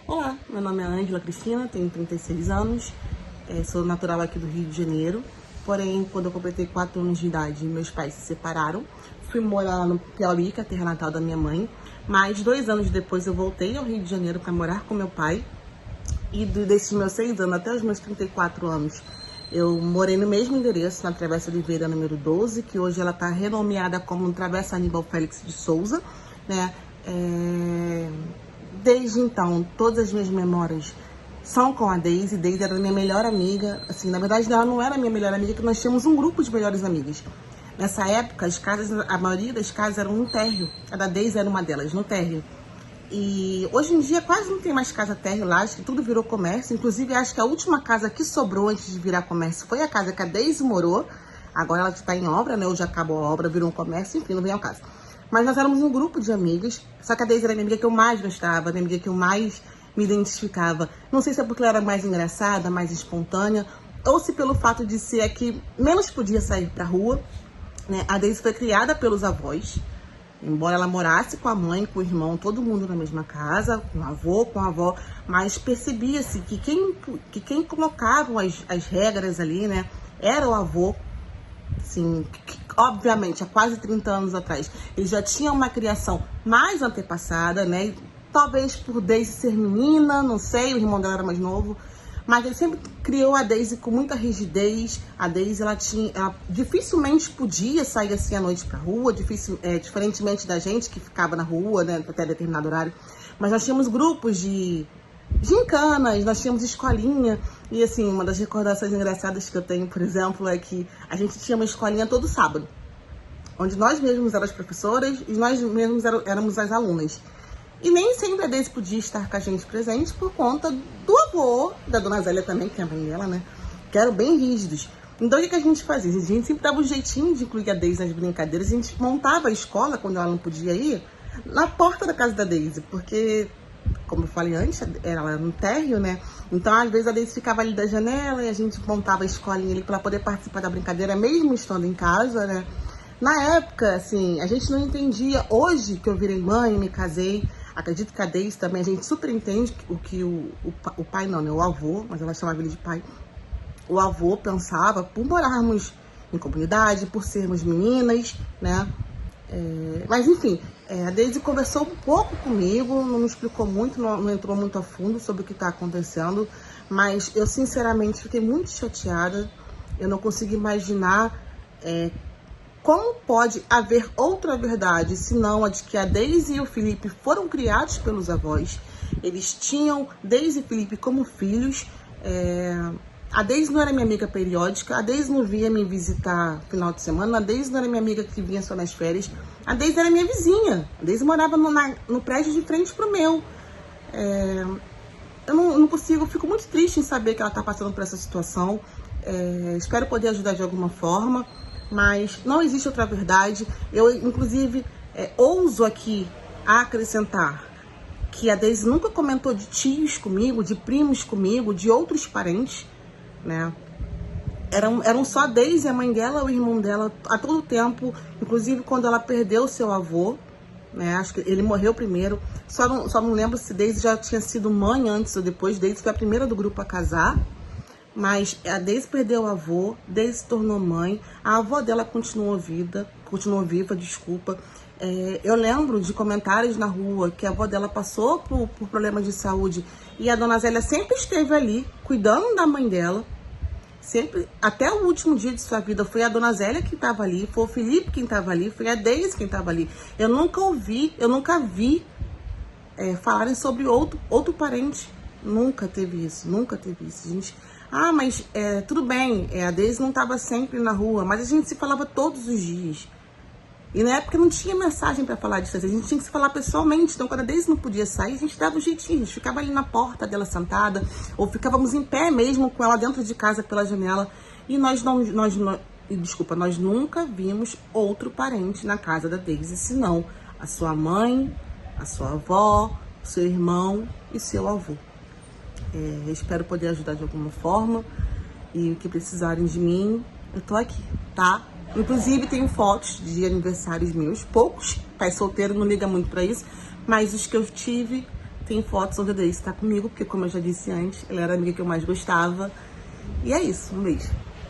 Olá, meu nome é Ângela Cristina, tenho 36 anos, sou natural aqui do Rio de Janeiro. Porém, quando eu completei 4 anos de idade, meus pais se separaram. Fui morar no Piauí, que é a terra natal da minha mãe. Mas 2 anos depois eu voltei ao Rio de Janeiro para morar com meu pai. E desses meus 6 anos até os meus 34 anos, eu morei no mesmo endereço, na Travessa Oliveira, número 12, que hoje ela está renomeada como Travessa Aníbal Félix de Souza, né? Desde então, todas as minhas memórias são com a Deise. Deise era minha melhor amiga. Assim, na verdade, ela não era minha melhor amiga, que nós tínhamos um grupo de melhores amigas. Nessa época, as casas, a maioria das casas eram no térreo. A da Deise era uma delas, no térreo. E hoje em dia quase não tem mais casa térreo lá, acho que tudo virou comércio. Inclusive, acho que a última casa que sobrou antes de virar comércio foi a casa que a Deise morou. Agora ela está em obra, né? Hoje acabou a obra, virou um comércio, enfim, não vem ao caso. Mas nós éramos um grupo de amigas, só que a Deise era a minha amiga que eu mais gostava, a minha amiga que eu mais me identificava. Não sei se é porque ela era mais engraçada, mais espontânea, ou se pelo fato de ser a que menos podia sair pra rua, né? A Deise foi criada pelos avós, embora ela morasse com a mãe, com o irmão, todo mundo na mesma casa, com o avô, com a avó, mas percebia-se que quem colocava as regras ali, né, era o avô. Sim, obviamente, há quase 30 anos atrás, ele já tinha uma criação mais antepassada, né? Talvez por Deise ser menina, não sei, o irmão dela era mais novo, mas ele sempre criou a Deise com muita rigidez. A Deise, ela dificilmente podia sair assim à noite pra rua, diferentemente da gente que ficava na rua, né, até determinado horário. Mas nós tínhamos grupos de gincanas, nós tínhamos escolinha. E assim, uma das recordações engraçadas que eu tenho, por exemplo, é que a gente tinha uma escolinha todo sábado, onde nós mesmos éramos as professoras e nós mesmos éramos as alunas. E nem sempre a Deise podia estar com a gente presente por conta do avô, da dona Zélia também, que é a mãe dela, né? Que eram bem rígidos. Então o que a gente fazia? A gente sempre dava um jeitinho de incluir a Deise nas brincadeiras. A gente montava a escola, quando ela não podia ir, na porta da casa da Deise, porque, como eu falei antes, ela era no térreo, né? Então, às vezes, a Deise ficava ali da janela e a gente montava a escolinha ali para poder participar da brincadeira, mesmo estando em casa, né? Na época, assim, a gente não entendia. Hoje, que eu virei mãe, me casei, acredito que a Deise também, a gente super entende o que o pai não, né? O avô, mas ela chamava ele de pai. O avô pensava por morarmos em comunidade, por sermos meninas, né? Mas enfim, a Deise conversou um pouco comigo, não me explicou muito, não entrou muito a fundo sobre o que está acontecendo, mas eu sinceramente fiquei muito chateada. Eu não consigo imaginar como pode haver outra verdade, senão a de que a Deise e o Felipe foram criados pelos avós. Eles tinham Deise e Felipe como filhos. A Deise não era minha amiga periódica, a Deise não vinha me visitar final de semana, a Deise não era minha amiga que vinha só nas férias, a Deise era minha vizinha, a Deise morava no prédio de frente pro meu. Eu não consigo, fico muito triste em saber que ela tá passando por essa situação. Espero poder ajudar de alguma forma, mas não existe outra verdade. Eu, inclusive, ouso aqui acrescentar que a Deise nunca comentou de tios comigo, de primos comigo, de outros parentes, né? Eram só a Deise, a mãe dela, o irmão dela, a todo tempo, inclusive quando ela perdeu o seu avô, né? Acho que ele morreu primeiro. Só não lembro se Deise já tinha sido mãe antes ou depois. Deise foi a primeira do grupo a casar, mas a Deise perdeu o avô, Deise se tornou mãe, a avó dela continuou viva, desculpa. Eu lembro de comentários na rua que a avó dela passou por problemas de saúde e a dona Zélia sempre esteve ali, cuidando da mãe dela. Sempre, até o último dia de sua vida, foi a dona Zélia que estava ali, foi o Felipe quem estava ali, foi a Deise quem estava ali. Eu nunca vi falarem sobre outro parente. Nunca teve isso, gente. Mas tudo bem, a Deise não estava sempre na rua, mas a gente se falava todos os dias. E na época não tinha mensagem para falar disso, a gente tinha que se falar pessoalmente. Então, quando a Deise não podia sair, a gente dava um jeitinho, a gente ficava ali na porta dela sentada, ou ficávamos em pé mesmo com ela dentro de casa pela janela. E nós nunca vimos outro parente na casa da Deise, senão a sua mãe, a sua avó, seu irmão e seu avô. Espero poder ajudar de alguma forma. E o que precisarem de mim, eu tô aqui, tá? Inclusive, tenho fotos de aniversários meus, poucos. Pai solteiro não liga muito pra isso, mas os que eu tive, tem fotos onde a Daisy tá comigo, porque como eu já disse antes, ela era a amiga que eu mais gostava. E é isso, um beijo.